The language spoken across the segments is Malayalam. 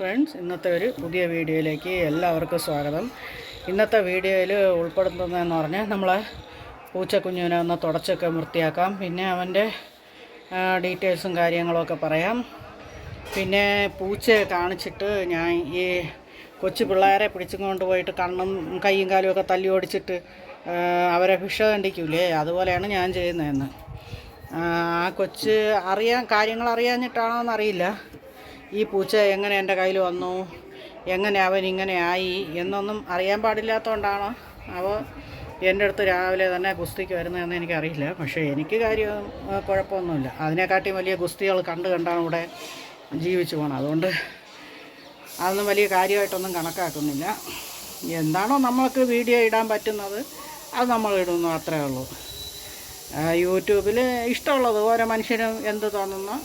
ഫ്രണ്ട്സ്, ഇന്നത്തെ ഒരു പുതിയ വീഡിയോയിലേക്ക് എല്ലാവർക്കും സ്വാഗതം. ഇന്നത്തെ വീഡിയോയിൽ ഉൾപ്പെടുത്തുന്നതെന്ന് പറഞ്ഞാൽ നമ്മളെ പൂച്ചക്കുഞ്ഞിനെ ഒന്ന് തുടച്ചൊക്കെ വൃത്തിയാക്കാം. പിന്നെ അവൻ്റെ ഡീറ്റെയിൽസും കാര്യങ്ങളൊക്കെ പറയാം. പിന്നെ പൂച്ചയെ കാണിച്ചിട്ട് ഞാൻ ഈ കൊച്ചു പിള്ളേരെ പിടിച്ചും കൊണ്ടുപോയിട്ട് കണ്ണും കൈയും കാലും ഒക്കെ തല്ലി ഓടിച്ചിട്ട് അവരെ ഭിക്ഷ കണ്ടിക്കൂലേ, അതുപോലെയാണ് ഞാൻ ചെയ്യുന്നതെന്ന്. ആ കൊച്ച് കാര്യങ്ങൾ അറിയാഞ്ഞിട്ടാണോ എന്നറിയില്ല, ഈ പൂച്ച എങ്ങനെ എൻ്റെ കയ്യിൽ വന്നു, എങ്ങനെ അവൻ ഇങ്ങനെ ആയി എന്നൊന്നും അറിയാൻ പാടില്ലാത്തതുകൊണ്ടാണോ അവ എൻ്റെ അടുത്ത് രാവിലെ തന്നെ ഗുസ്തിക്ക് വരുന്നതെന്ന് എനിക്കറിയില്ല. പക്ഷേ എനിക്ക് കാര്യം കുഴപ്പമൊന്നുമില്ല. അതിനെക്കാട്ടിയും വലിയ ഗുസ്തികൾ കണ്ടാണ് ഇവിടെ ജീവിച്ചു പോകണം. അതുകൊണ്ട് അതൊന്നും വലിയ കാര്യമായിട്ടൊന്നും കണക്കാക്കുന്നില്ല. എന്താണോ നമ്മൾക്ക് വീഡിയോ ഇടാൻ പറ്റുന്നത് അത് നമ്മൾ ഇടുന്നു, അത്രേ ഉള്ളൂ. യൂട്യൂബിൽ ഇഷ്ടമുള്ളത് ഓരോ മനുഷ്യരും എന്ത് തോന്നുന്നു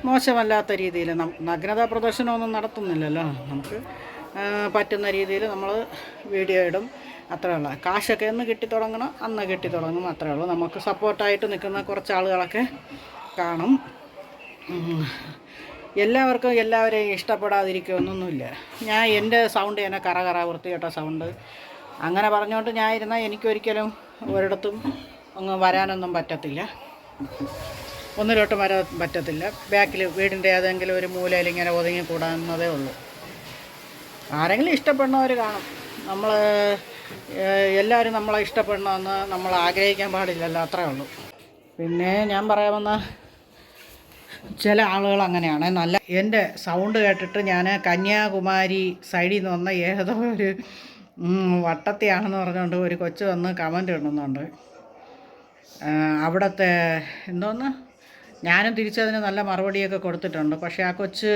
മോശമല്ലാത്ത രീതിയിൽ നഗ്നതാ പ്രദർശനമൊന്നും നടത്തുന്നില്ലല്ലോ. നമുക്ക് പറ്റുന്ന രീതിയിൽ നമ്മൾ വീഡിയോ ഇടും, അത്രേ ഉള്ളൂ. കാശൊക്കെ എന്ന് കിട്ടിത്തുടങ്ങണം അന്ന് കിട്ടിത്തുടങ്ങും, അത്രേ ഉള്ളൂ. നമുക്ക് സപ്പോർട്ടായിട്ട് നിൽക്കുന്ന കുറച്ച് ആളുകളൊക്കെ കാണും. എല്ലാവർക്കും എല്ലാവരെയും ഇഷ്ടപ്പെടാതിരിക്കുമെന്നൊന്നുമില്ല. ഞാൻ എൻ്റെ സൗണ്ട് തന്നെ കറ വൃത്തികെട്ട സൗണ്ട് അങ്ങനെ പറഞ്ഞുകൊണ്ട് ഞാൻ ഇരുന്നാൽ എനിക്കൊരിക്കലും ഒരിടത്തും അങ്ങ് വരാനൊന്നും പറ്റത്തില്ല, ഒന്നിലോട്ടും വരാൻ പറ്റത്തില്ല. ബാക്കിൽ വീടിൻ്റെ ഏതെങ്കിലും ഒരു മൂലയിൽ ഇങ്ങനെ ഒതുങ്ങിക്കൂടാവുന്നതേ ഉള്ളൂ. ആരെങ്കിലും ഇഷ്ടപ്പെടുന്നവർ കാണും. നമ്മൾ എല്ലാവരും നമ്മളെ ഇഷ്ടപ്പെടണമെന്ന് നമ്മൾ ആഗ്രഹിക്കാൻ പാടില്ലല്ലോ, അത്രേ ഉള്ളൂ. പിന്നെ ഞാൻ പറയാമെന്ന ചില ആളുകൾ അങ്ങനെയാണ്. നല്ല എൻ്റെ സൗണ്ട് കേട്ടിട്ട് ഞാൻ കന്യാകുമാരി സൈഡിൽ നിന്ന് വന്ന ഏതോ ഒരു വട്ടത്തെയാണെന്ന് പറഞ്ഞുകൊണ്ട് ഒരു കൊച്ചു വന്ന് കമൻ്റ് ഇടുന്നുണ്ട്. അവിടുത്തെ എന്തോന്ന് ഞാനും തിരിച്ചതിന് നല്ല മറുപടിയൊക്കെ കൊടുത്തിട്ടുണ്ട്. പക്ഷേ ആ കൊച്ച്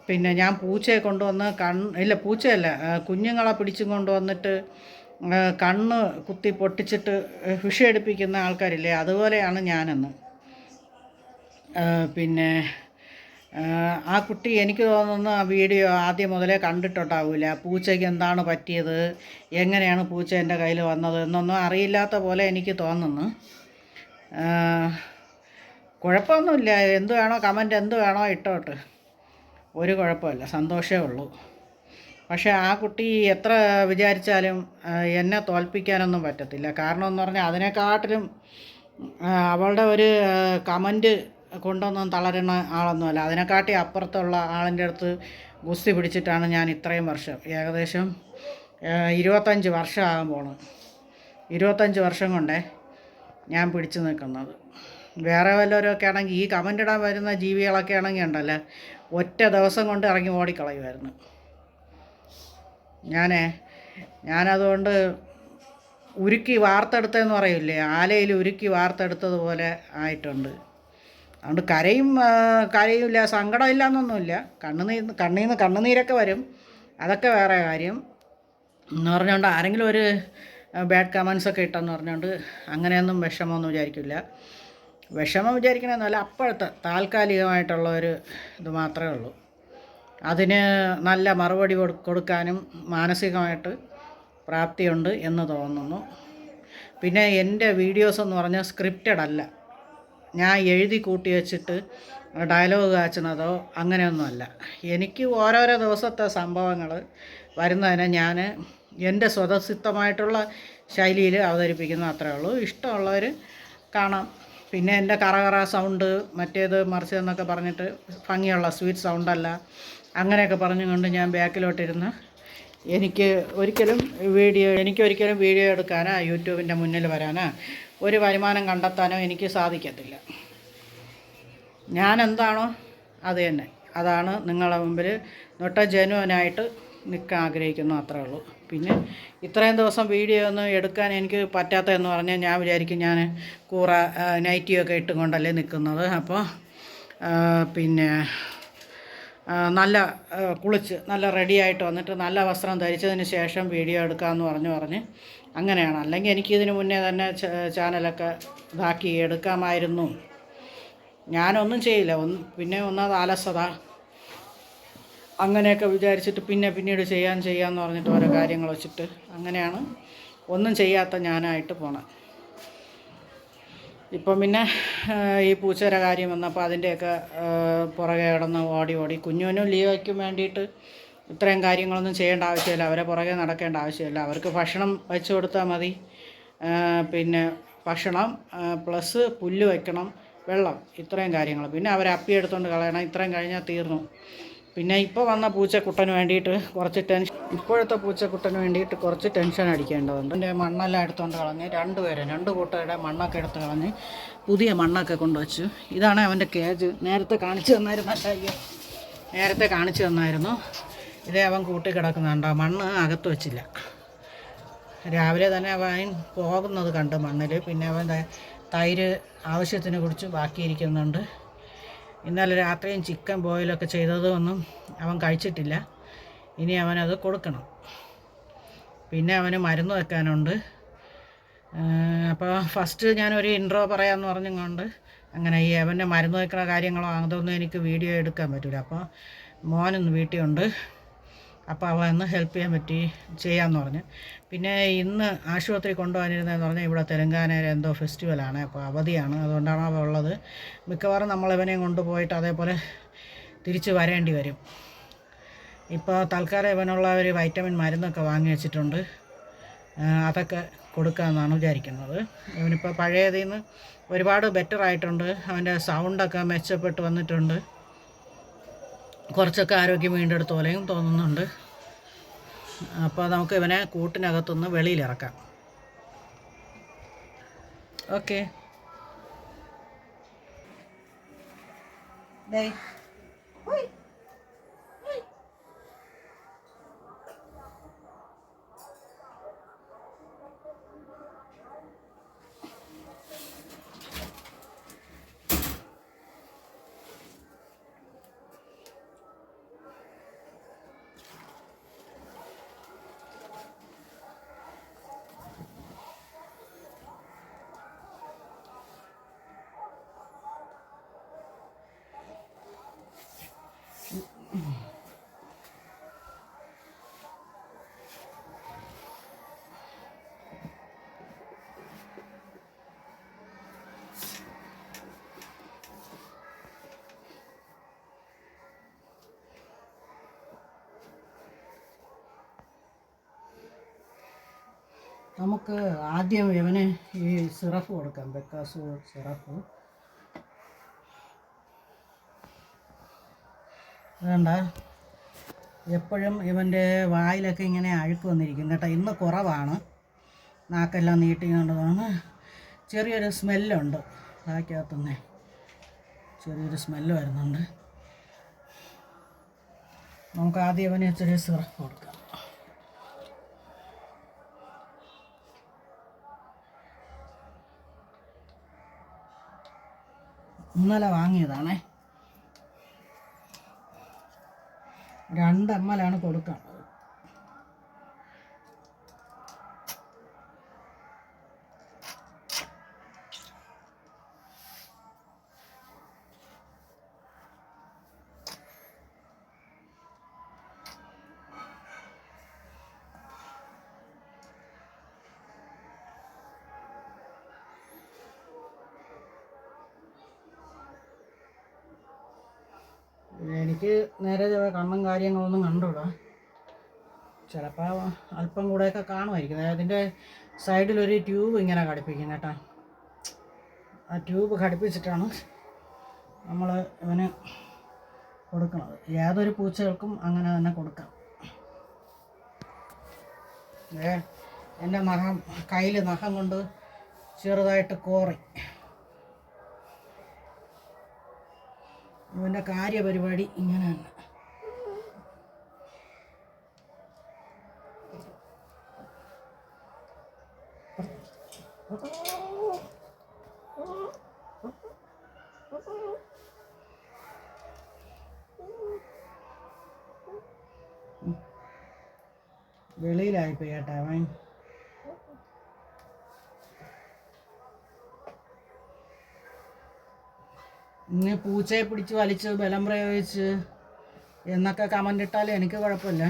പിന്നെ ഞാൻ പൂച്ചയെ കൊണ്ടുവന്ന് പൂച്ചയല്ല, കുഞ്ഞുങ്ങളെ പിടിച്ചും കൊണ്ടുവന്നിട്ട് കണ്ണ് കുത്തി പൊട്ടിച്ചിട്ട് ഭിക്ഷയെടുപ്പിക്കുന്ന ആൾക്കാരില്ലേ, അതുപോലെയാണ് ഞാനെന്ന്. പിന്നെ ആ കുട്ടി എനിക്ക് തോന്നുന്നു ആ വീഡിയോ ആദ്യം മുതലേ കണ്ടിട്ടുണ്ടാവില്ല. പൂച്ചയ്ക്ക് എന്താണ് പറ്റിയത്, എങ്ങനെയാണ് പൂച്ച എൻ്റെ കയ്യിൽ വന്നത് എന്നൊന്നും അറിയില്ലാത്ത പോലെ എനിക്ക് തോന്നുന്നു. കുഴപ്പമൊന്നുമില്ല, എന്ത് വേണോ കമൻറ്റ് എന്ത് വേണോ ഇട്ടോട്ട്, ഒരു കുഴപ്പമില്ല, സന്തോഷമേ ഉള്ളൂ. പക്ഷേ ആ കുട്ടി എത്ര വിചാരിച്ചാലും എന്നെ തോൽപ്പിക്കാനൊന്നും പറ്റത്തില്ല. കാരണം എന്ന് പറഞ്ഞാൽ അതിനെക്കാട്ടിലും അവളുടെ ഒരു കമൻറ്റ് കൊണ്ടൊന്നും തളരുന്ന ആളൊന്നുമല്ല. അതിനെക്കാട്ടി അപ്പുറത്തുള്ള ആളിൻ്റെ അടുത്ത് ഗുസ്തി പിടിച്ചിട്ടാണ് ഞാൻ ഇത്രയും വർഷം, ഏകദേശം 25 വർഷമാകാൻ പോണു. 25 വർഷം കൊണ്ടേ ഞാൻ പിടിച്ചു നിൽക്കുന്നത്. വേറെ വല്ലവരൊക്കെ ആണെങ്കിൽ ഈ കമൻ്റ് ഇടാൻ വരുന്ന ജീവികളൊക്കെ ആണെങ്കിൽ ഉണ്ടല്ലോ, ഒറ്റ ദിവസം കൊണ്ട് ഇറങ്ങി ഓടിക്കളയുമായിരുന്നു. ഞാനതുകൊണ്ട് ഉരുക്കി വാർത്തെടുത്തതെന്ന് പറയില്ലേ, ആലയിൽ ഉരുക്കി വാർത്തെടുത്തതുപോലെ ആയിട്ടുണ്ട്. അതുകൊണ്ട് കരയില്ല, സങ്കടമില്ല എന്നൊന്നുമില്ല. കണ്ണീന്ന് കണ്ണുനീരൊക്കെ വരും, അതൊക്കെ വേറെ കാര്യം എന്ന് പറഞ്ഞുകൊണ്ട് ആരെങ്കിലും ഒരു ബാഡ് കമൻസൊക്കെ ഇട്ടെന്ന് പറഞ്ഞുകൊണ്ട് അങ്ങനെയൊന്നും വിഷമമൊന്നും വിചാരിക്കില്ല. വിഷമം വിചാരിക്കണമെന്നല്ല, അപ്പോഴത്തെ താൽക്കാലികമായിട്ടുള്ള ഒരു ഇത് മാത്രമേ ഉള്ളൂ. അതിന് നല്ല മറുപടി കൊടുക്കാനും മാനസികമായിട്ട് പ്രാപ്തിയുണ്ട് എന്ന് തോന്നുന്നു. പിന്നെ എൻ്റെ വീഡിയോസ് എന്ന് പറഞ്ഞാൽ സ്ക്രിപ്റ്റഡ് അല്ല, ഞാൻ എഴുതി കൂട്ടി വെച്ചിട്ട് ഡയലോഗ് കാച്ചുന്നതോ അങ്ങനെയൊന്നുമല്ല. എനിക്ക് ഓരോരോ ദിവസത്തെ സംഭവങ്ങൾ വരുന്നതിനെ ഞാൻ എൻ്റെ സ്വതസിദ്ധമായിട്ടുള്ള ശൈലിയിൽ അവതരിപ്പിക്കുന്നു, അത്രേ ഉള്ളൂ. ഇഷ്ടമുള്ളവർ കാണാം. പിന്നെ എൻ്റെ കറ സൗണ്ട് മറ്റേത് മറിച്ച് എന്നൊക്കെ പറഞ്ഞിട്ട് ഭംഗിയുള്ള സ്വീറ്റ് സൗണ്ടല്ല അങ്ങനെയൊക്കെ പറഞ്ഞുകൊണ്ട് ഞാൻ ബാക്കിലോട്ടിരുന്ന് എനിക്കൊരിക്കലും വീഡിയോ എടുക്കാനോ യൂട്യൂബിൻ്റെ മുന്നിൽ വരാനോ ഒരു വരുമാനം കണ്ടെത്താനോ എനിക്ക് സാധിക്കത്തില്ല. ഞാൻ എന്താണോ അത് തന്നെ, അതാണ് നിങ്ങളുടെ മുമ്പിൽ ജെനുവനായിട്ട് നിൽക്കാൻ ആഗ്രഹിക്കുന്നു, അത്രേ ഉള്ളൂ. പിന്നെ ഇത്രയും ദിവസം വീഡിയോ ഒന്നും എടുക്കാൻ എനിക്ക് പറ്റാത്തതെന്ന് പറഞ്ഞാൽ ഞാൻ വിചാരിക്കും ഞാൻ നൈറ്റിയൊക്കെ ഇട്ടും കൊണ്ടല്ലേ നിൽക്കുന്നത്. അപ്പോൾ പിന്നെ നല്ല കുളിച്ച് നല്ല റെഡിയായിട്ട് വന്നിട്ട് നല്ല വസ്ത്രം ധരിച്ചതിന് ശേഷം വീഡിയോ എടുക്കാമെന്ന് പറഞ്ഞ് അങ്ങനെയാണ്. അല്ലെങ്കിൽ എനിക്കിതിന് മുന്നേ തന്നെ ചാനലൊക്കെ ഇതാക്കി എടുക്കാമായിരുന്നു. ഞാനൊന്നും ചെയ്യില്ല. പിന്നെ ഒന്നാമത് അലസത അങ്ങനെയൊക്കെ വിചാരിച്ചിട്ട് പിന്നീട് ചെയ്യാമെന്ന് പറഞ്ഞിട്ട് ഓരോ കാര്യങ്ങൾ വെച്ചിട്ട് അങ്ങനെയാണ് ഒന്നും ചെയ്യാത്ത ഞാനായിട്ട് പോണത്. ഇപ്പം പിന്നെ ഈ പൂച്ചയുടെ കാര്യം വന്നപ്പോൾ അതിൻ്റെയൊക്കെ പുറകെ കിടന്ന് ഓടി ഓടി കുഞ്ഞുനും ലിയോയ്ക്കും വേണ്ടിയിട്ട് ഇത്രയും കാര്യങ്ങളൊന്നും ചെയ്യേണ്ട ആവശ്യമില്ല. അവരെ പുറകെ നടക്കേണ്ട ആവശ്യമില്ല. അവർക്ക് ഭക്ഷണം വെച്ച് കൊടുത്താൽ മതി. പിന്നെ ഭക്ഷണം പ്ലസ് പുല്ല് വയ്ക്കണം, വെള്ളം, ഇത്രയും കാര്യങ്ങൾ. പിന്നെ അവരെ അപ്പിയെടുത്തുകൊണ്ട് കളയണം. ഇത്രയും കഴിഞ്ഞാൽ തീർന്നു. പിന്നെ ഇപ്പോൾ വന്ന പൂച്ചക്കുട്ടന് വേണ്ടിയിട്ട് ഇപ്പോഴത്തെ പൂച്ചക്കുട്ടന് വേണ്ടിയിട്ട് കുറച്ച് ടെൻഷൻ അടിക്കേണ്ടതുണ്ട്. എൻ്റെ മണ്ണെല്ലാം എടുത്തുകൊണ്ട് കളഞ്ഞ് രണ്ട് കൂട്ടരുടെ മണ്ണൊക്കെ എടുത്ത് കളഞ്ഞ് പുതിയ മണ്ണൊക്കെ കൊണ്ടുവച്ചു. ഇതാണ് അവൻ്റെ കേജ്. നേരത്തെ കാണിച്ചു തന്നായിരുന്നു. ഇതേ അവൻ കൂട്ടി കിടക്കുന്നുണ്ടോ, മണ്ണ് അകത്ത് വെച്ചില്ല. രാവിലെ തന്നെ അവൻ പോകുന്നത് കണ്ട് മണ്ണിൽ. പിന്നെ അവൻ തൈര് ആവശ്യത്തിന് കുടിച്ച് ബാക്കിയിരിക്കുന്നുണ്ട്. ഇന്നലെ രാത്രിയും ചിക്കൻ ബോയിലൊക്കെ ചെയ്തതൊന്നും അവൻ കഴിച്ചിട്ടില്ല. ഇനി അവനത് കൊടുക്കണം. പിന്നെ അവന് മരുന്ന് വെക്കാനുണ്ട്. അപ്പോൾ ഫസ്റ്റ് ഞാനൊരു ഇൻട്രോ പറയാമെന്ന് പറഞ്ഞുകൊണ്ട് അങ്ങനെ ഈ അവൻ്റെ മരുന്ന് വെക്കുന്ന കാര്യങ്ങളോ അതൊന്നും എനിക്ക് വീഡിയോ എടുക്കാൻ പറ്റില്ല. അപ്പോൾ മോനൊന്ന് വീട്ടിലുണ്ട്. അപ്പോൾ അവൻ ഒന്ന് ഹെൽപ്പ് ചെയ്യാമെന്ന് പറഞ്ഞ്. പിന്നെ ഇന്ന് ആശുപത്രി കൊണ്ടുപോകാനിരുന്നതെന്ന് പറഞ്ഞാൽ ഇവിടെ തെലങ്കാനയിൽ എന്തോ ഫെസ്റ്റിവലാണ്. അപ്പോൾ അവധിയാണ്, അതുകൊണ്ടാണ് അവ ഉള്ളത്. മിക്കവാറും നമ്മളിവനെയും കൊണ്ടുപോയിട്ട് അതേപോലെ തിരിച്ച് വരേണ്ടി വരും. ഇപ്പോൾ തൽക്കാലം ഇവനുള്ള ഒരു വൈറ്റമിൻ മരുന്നൊക്കെ വാങ്ങി വെച്ചിട്ടുണ്ട്. അതൊക്കെ കൊടുക്കാമെന്നാണ് വിചാരിക്കുന്നത്. ഇവനിപ്പോൾ പഴയതിൽ നിന്ന് ഒരുപാട് ബെറ്റർ ആയിട്ടുണ്ട്. അവൻ്റെ സൗണ്ടൊക്കെ മെച്ചപ്പെട്ട് വന്നിട്ടുണ്ട്. കുറച്ചൊക്കെ ആരോഗ്യം വീണ്ടെടുത്ത പോലെയും തോന്നുന്നുണ്ട്. അപ്പോൾ നമുക്ക് ഇവനെ കൂട്ടിനകത്തുനിന്ന് വെളിയിലിറക്കാം. ഓക്കെ. നമുക്ക് ആദ്യം ഇവന് ഈ സിറപ്പ് കൊടുക്കാം, ബെക്കാസു സിറപ്പ്. വേണ്ട, എപ്പോഴും ഇവൻ്റെ വായിലൊക്കെ ഇങ്ങനെ അഴുക്ക് വന്നിരിക്കും കേട്ടോ. ഇന്ന് കുറവാണ്, നാക്കെല്ലാം നീട്ടിക്കൊണ്ടതാണ്. ചെറിയൊരു സ്മെല്ലുണ്ട് വായ്ക്കകത്തുനിന്ന്, ചെറിയൊരു സ്മെല്ല് വരുന്നുണ്ട്. നമുക്ക് ആദ്യം ഇവന് ചെറിയ സിറപ്പ് കൊടുക്കാം. ഇന്നലെ വാങ്ങിയതാണേ. 2 ml കൊടുക്കേണ്ടത്. എനിക്ക് നേരെ കണ്ണും കാര്യങ്ങളൊന്നും കണ്ടുകൂടാ. ചിലപ്പോൾ അല്പം കൂടെയൊക്കെ കാണുമായിരിക്കും. അതിൻ്റെ സൈഡിലൊരു ട്യൂബ് ഇങ്ങനെ ഘടിപ്പിക്കും കേട്ടോ. ആ ട്യൂബ് ഘടിപ്പിച്ചിട്ടാണ് നമ്മൾ ഇവന് കൊടുക്കുന്നത്. ഏതൊരു പൂച്ചകൾക്കും അങ്ങനെ തന്നെ കൊടുക്കാം. എൻ്റെ കയ്യിൽ നഖം കൊണ്ട് ചെറുതായിട്ട് കോറി. ഇവൻ്റെ കാര്യപരിപാടി ഇങ്ങനെ തന്നെ. വെളിയിലായിപ്പോയി കേട്ടോ അവൻ. ഇന്ന് പൂച്ചയെ പിടിച്ച് വലിച്ച് ബലം പ്രയോഗിച്ച് എന്നൊക്കെ കമൻ്റ് ഇട്ടാൽ എനിക്ക് കുഴപ്പമില്ല.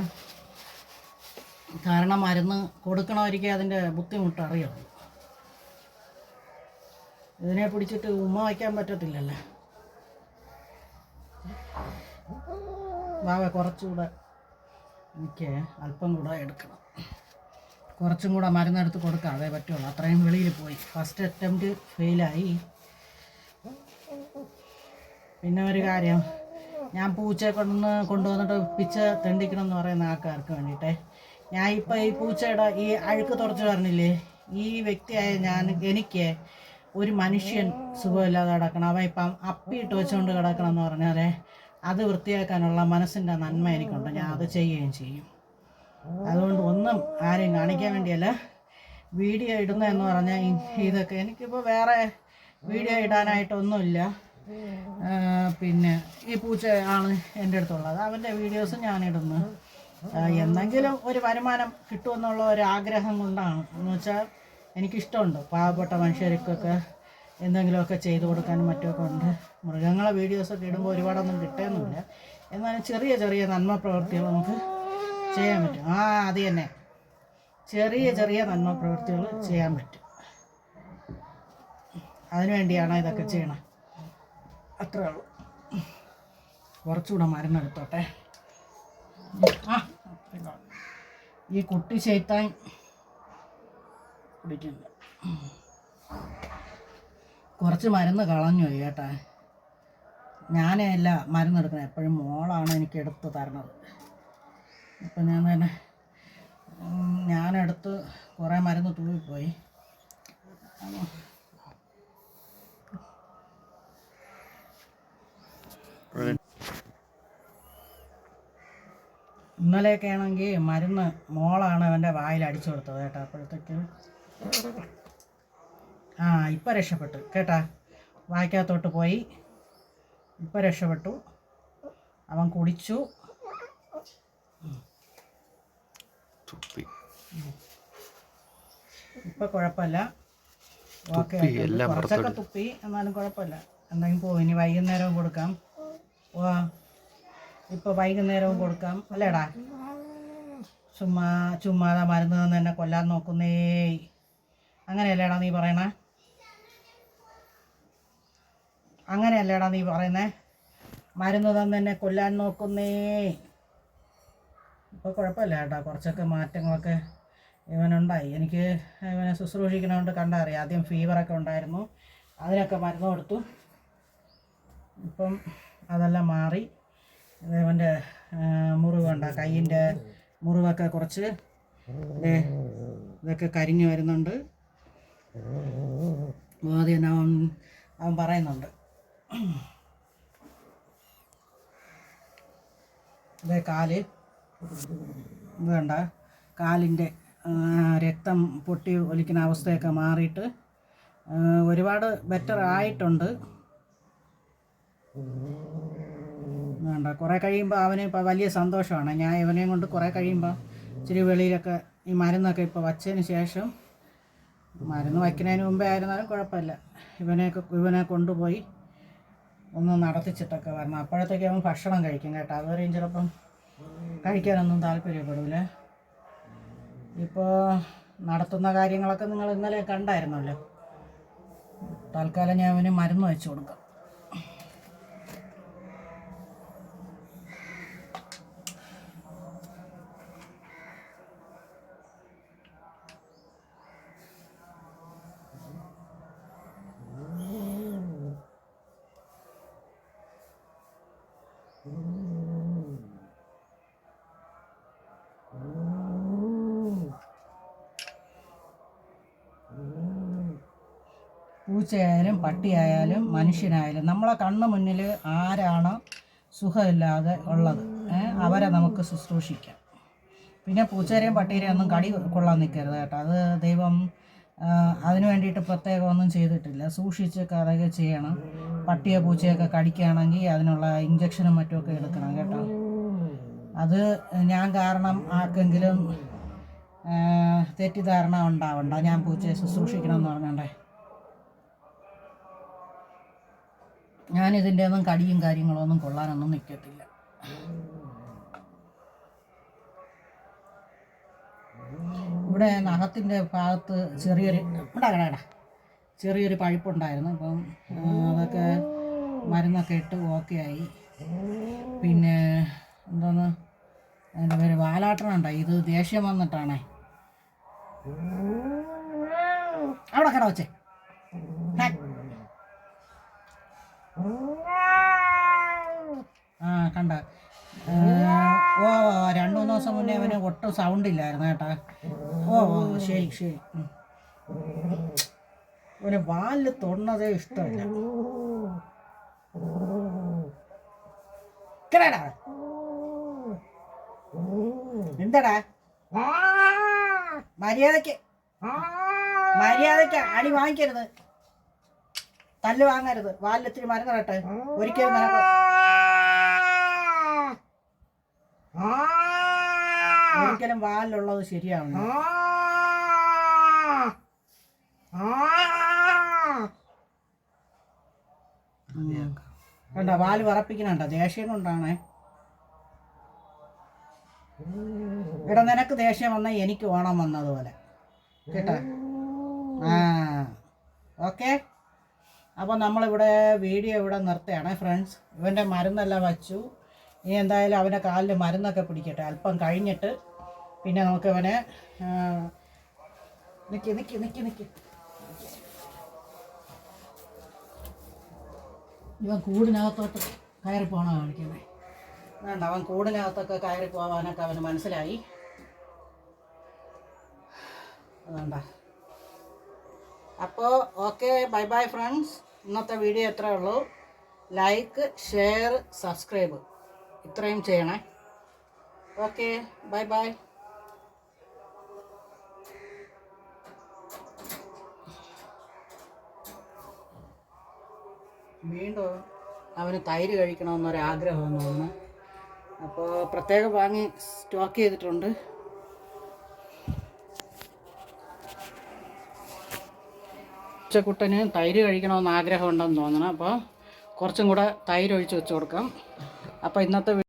കാരണം മരുന്ന് കൊടുക്കണമായിരിക്കും അതിൻ്റെ ബുദ്ധിമുട്ട് അറിയാം. ഇതിനെ പിടിച്ചിട്ട് ഉമ്മ വയ്ക്കാൻ പറ്റത്തില്ലല്ലോ. ബാവ കുറച്ചുകൂടെ എനിക്ക് അല്പം കൂടെ എടുക്കണം. കുറച്ചും കൂടെ മരുന്നെടുത്ത് കൊടുക്കാം, അതേ പറ്റുള്ളൂ. അത്രയും വെളിയിൽ പോയി. ഫസ്റ്റ് അറ്റംപ്റ്റ് ഫെയിലായി. പിന്നെ ഒരു കാര്യം, ഞാൻ പൂച്ചയെ കൊണ്ടുവന്നിട്ട് പിച്ച തെണ്ടിക്കണം എന്ന് പറയുന്ന ആൾക്കാർക്ക് വേണ്ടിയിട്ടേ, ഞാൻ ഇപ്പോൾ ഈ പൂച്ചയുടെ ഈ അഴുക്ക് തുറച്ച് പറഞ്ഞില്ലേ, ഈ വ്യക്തിയായ എനിക്ക് ഒരു മനുഷ്യൻ സുഖമില്ലാതെ കിടക്കണം, അവൻ ഇപ്പം അപ്പിയിട്ട് വെച്ചുകൊണ്ട് കിടക്കണം എന്ന് പറഞ്ഞാലേ അത് വൃത്തിയാക്കാനുള്ള മനസ്സിൻ്റെ നന്മ എനിക്കുണ്ട്. ഞാൻ അത് ചെയ്യുകയും ചെയ്യും. അതുകൊണ്ട് ഒന്നും ആരെയും കാണിക്കാൻ വേണ്ടിയല്ല വീഡിയോ ഇടുന്നതെന്ന് പറഞ്ഞാൽ ഇതൊക്കെ എനിക്കിപ്പോൾ വേറെ വീഡിയോ ഇടാനായിട്ടൊന്നുമില്ല. പിന്നെ ഈ പൂച്ച ആണ് എൻ്റെ അടുത്തുള്ളത്, അവൻ്റെ വീഡിയോസ് ഞാനിടുന്നു. എന്തെങ്കിലും ഒരു വരുമാനം കിട്ടുമെന്നുള്ള ഒരു ആഗ്രഹം കൊണ്ടാണ്. എന്ന് വെച്ചാൽ എനിക്കിഷ്ടമുണ്ട് പാവപ്പെട്ട മനുഷ്യർക്കൊക്കെ എന്തെങ്കിലുമൊക്കെ ചെയ്തു കൊടുക്കാനും മറ്റുമൊക്കെ ഉണ്ട്. മൃഗങ്ങളെ വീഡിയോസൊക്കെ ഇടുമ്പോൾ ഒരുപാടൊന്നും കിട്ടുകയൊന്നുമില്ല, എന്നാലും ചെറിയ ചെറിയ നന്മ പ്രവൃത്തികൾ നമുക്ക് ചെയ്യാൻ പറ്റും. അത് തന്നെ, ചെറിയ ചെറിയ നന്മ പ്രവൃത്തികൾ ചെയ്യാൻ പറ്റും. അതിനുവേണ്ടിയാണ് ഇതൊക്കെ ചെയ്യണം. അത്രേ ഉള്ളൂ. കുറച്ചുകൂടെ മരുന്നെടുത്തോട്ടെ. ഈ കുട്ടി ചെയ്ത്താൻ കുടിക്കുന്നുണ്ട്. കുറച്ച് മരുന്ന് കളഞ്ഞു പോയി കേട്ടാ. ഞാനല്ല മരുന്നെടുക്കണം, എപ്പോഴും മോളാണ് എനിക്ക് എടുത്ത് തരണത്. ഇപ്പം ഞാനെടുത്ത് കുറേ മരുന്ന് തൂവിപ്പോയി. ഇന്നലെയൊക്കെ ആണെങ്കിൽ മരുന്ന് മോളാണ് അവൻ്റെ വായിൽ അടിച്ചു കൊടുത്തത് കേട്ടോ. അപ്പോഴത്തേക്ക് ഇപ്പം രക്ഷപ്പെട്ടു കേട്ടാ. വായ്ക്കകത്തോട്ട് പോയി, ഇപ്പം രക്ഷപ്പെട്ടു. അവൻ കുടിച്ചു. ഇപ്പം കുഴപ്പമില്ല, ഓക്കെ. കുറച്ചൊക്കെ തുപ്പി, എന്നാലും കുഴപ്പമില്ല. എന്തെങ്കിലും പോകും. ഇനി വൈകുന്നേരവും കൊടുക്കാം. ഇപ്പോൾ വൈകുന്നേരവും കൊടുക്കാം അല്ലേടാ. ചുമ്മാതെ മരുന്ന് തന്ന് എന്നെ കൊല്ലാൻ നോക്കുന്നേ, അങ്ങനെയല്ലേടാ നീ പറയണേ? അങ്ങനെയല്ലേടാ നീ പറയുന്നേ? മരുന്ന് തന്ന് എന്നെ കൊല്ലാൻ നോക്കുന്നേ. ഇപ്പോൾ കുഴപ്പമില്ല കേട്ടോ, കുറച്ചൊക്കെ മാറ്റങ്ങളൊക്കെ ഇവനുണ്ടായി. എനിക്ക് ഇവനെ ശുശ്രൂഷിക്കണോണ്ട് കണ്ടാൽ അറിയാം. ആദ്യം ഫീവറൊക്കെ ഉണ്ടായിരുന്നു, അതിനൊക്കെ മരുന്ന് കൊടുത്തു. ഇപ്പം അതെല്ലാം മാറി. ഇവൻ്റെ മുറിവുണ്ട, കയ്യിൻ്റെ മുറിവൊക്കെ കുറച്ച് ഇതൊക്കെ കരിഞ്ഞു വരുന്നുണ്ട്. ആദ്യം അവൻ പറയുന്നുണ്ട്. ഇതേ കാല് വേണ്ട, കാലിൻ്റെ രക്തം പൊട്ടി ഒലിക്കുന്ന അവസ്ഥയൊക്കെ മാറിയിട്ട് ഒരുപാട് ബെറ്റർ ആയിട്ടുണ്ട്. വേണ്ട, കുറേ കഴിയുമ്പോൾ അവന് ഇപ്പോൾ വലിയ സന്തോഷമാണ്. ഞാൻ ഇവനെയും കൊണ്ട് കുറേ കഴിയുമ്പോൾ ഇച്ചിരി വെളിയിലൊക്കെ ഈ മരുന്നൊക്കെ ഇപ്പോൾ വച്ചതിന് ശേഷം, മരുന്ന് വയ്ക്കുന്നതിന് മുമ്പേ ആയിരുന്നാലും കുഴപ്പമില്ല, ഇവനെ കൊണ്ടുപോയി ഒന്ന് നടത്തിച്ചിട്ടൊക്കെ വരണം. അപ്പോഴത്തേക്ക് അവൻ ഭക്ഷണം കഴിക്കും കേട്ടോ. അതുവരെയും ചിലപ്പം കഴിക്കാനൊന്നും താല്പര്യപ്പെടില്ല. ഇപ്പോൾ നടത്തുന്ന കാര്യങ്ങളൊക്കെ നിങ്ങൾ ഇന്നലെ കണ്ടായിരുന്നല്ലോ. തൽക്കാലം ഞാൻ അവന് മരുന്ന് വെച്ച് കൊടുക്കാം. പൂച്ചയായാലും പട്ടിയായാലും മനുഷ്യനായാലും നമ്മളെ കണ്ണ് മുന്നിൽ ആരാണ് സുഖമില്ലാതെ ഉള്ളത്, അവരെ നമുക്ക് ശുശ്രൂഷിക്കാം. പിന്നെ പൂച്ചേരെയും പട്ടീരെയും ഒന്നും കടി കൊള്ളാൻ നിൽക്കരുത് കേട്ടോ. അത് ദൈവം അതിന് വേണ്ടിയിട്ട് പ്രത്യേകം ഒന്നും ചെയ്തിട്ടില്ല. സൂക്ഷിച്ചൊക്കെ അതൊക്കെ ചെയ്യണം. പട്ടിയോ പൂച്ചയൊക്കെ കടിക്കുകയാണെങ്കിൽ അതിനുള്ള ഇഞ്ചക്ഷനും മറ്റുമൊക്കെ എടുക്കണം കേട്ടോ. അത് ഞാൻ കാരണം ആർക്കെങ്കിലും തെറ്റിദ്ധാരണ ഉണ്ടാവണ്ട. ഞാൻ പൂച്ചയെ ശുശ്രൂഷിക്കണമെന്ന് പറഞ്ഞോണ്ടേ ഞാനിതിൻ്റെ ഒന്നും കടിയും കാര്യങ്ങളൊന്നും കൊള്ളാനൊന്നും നിൽക്കത്തില്ല. ഇവിടെ നഖത്തിൻ്റെ ഭാഗത്ത് ചെറിയൊരു പഴുപ്പുണ്ടായിരുന്നു. അപ്പം അതൊക്കെ മരുന്നൊക്കെ ഇട്ട് ഓക്കെ ആയി. പിന്നെ എന്തോന്ന് അതിൻ്റെ പേര് വാലാട്ടനുണ്ടോ, ഇത് ദേഷ്യം വന്നിട്ടാണേ. അവിടെ കട വച്ചേ. കണ്ട. 2-3 ദിവസം മുന്നേ അവന് ഒട്ടും സൗണ്ട് ഇല്ലായിരുന്നു കേട്ടാ. ശരി ശരി. അവന് വാലിൽ തൊടുന്നതേ ഇഷ്ടമില്ല. എന്താടാ മര്യാദക്ക് അടി വാങ്ങിക്കരുത്, തല്ല് വാങ്ങരുത്. വാലിലിത്തിരി മരുന്ന് കേട്ടെ. ഒരിക്കലും ഒരിക്കലും വാലിലുള്ളത് ശരിയാവുന്നു. കണ്ട വാല് വിറപ്പിക്കുന്നുണ്ടോ, ദേഷ്യം കൊണ്ടാണേ. ഇവിടെ നിനക്ക് ദേഷ്യം വന്നാൽ എനിക്ക് ഓണം വന്നതുപോലെ കേട്ടോ. ഓക്കെ. അപ്പോൾ നമ്മളിവിടെ വീഡിയോ ഇവിടെ നിർത്തുകയാണ് ഫ്രണ്ട്സ്. ഇവൻ്റെ മരുന്നെല്ലാം വച്ചു. ഇനി എന്തായാലും അവൻ്റെ കാലിൽ മരുന്നൊക്കെ പിടിക്കട്ടെ. അല്പം കഴിഞ്ഞിട്ട് പിന്നെ നമുക്ക് അവനെ നിൽക്കി ഇവൻ കൂടിനകത്തോട്ട് കയറി പോകണോ കാണിക്കുന്നത്. വേണ്ട, അവൻ കൂടിനകത്തൊക്കെ കയറി പോകാനൊക്കെ അവന് മനസ്സിലായി. അതുകൊണ്ടാ. അപ്പോൾ ഓക്കെ, ബൈ ബൈ ഫ്രണ്ട്സ്. ഇന്നത്തെ വീഡിയോ എത്രയേ ഉള്ളൂ. ലൈക്ക്, ഷെയർ, സബ്സ്ക്രൈബ് ഇത്രയും ചെയ്യണേ. Okay, bye bye. വീണ്ടും അവന് തൈര് കഴിക്കണമെന്നൊരാഗ്രഹമെന്ന് തോന്നുന്നു. അപ്പോൾ പ്രത്യേകം വാങ്ങി സ്റ്റോക്ക് ചെയ്തിട്ടുണ്ട്. കുട്ടന് തൈര് കഴിക്കണമെന്ന് ആഗ്രഹമുണ്ടെന്ന് തോന്നണം. അപ്പോൾ കുറച്ചും കൂടെ തൈര് ഒഴിച്ച് വെച്ച് കൊടുക്കാം. അപ്പോൾ ഇന്നത്തെ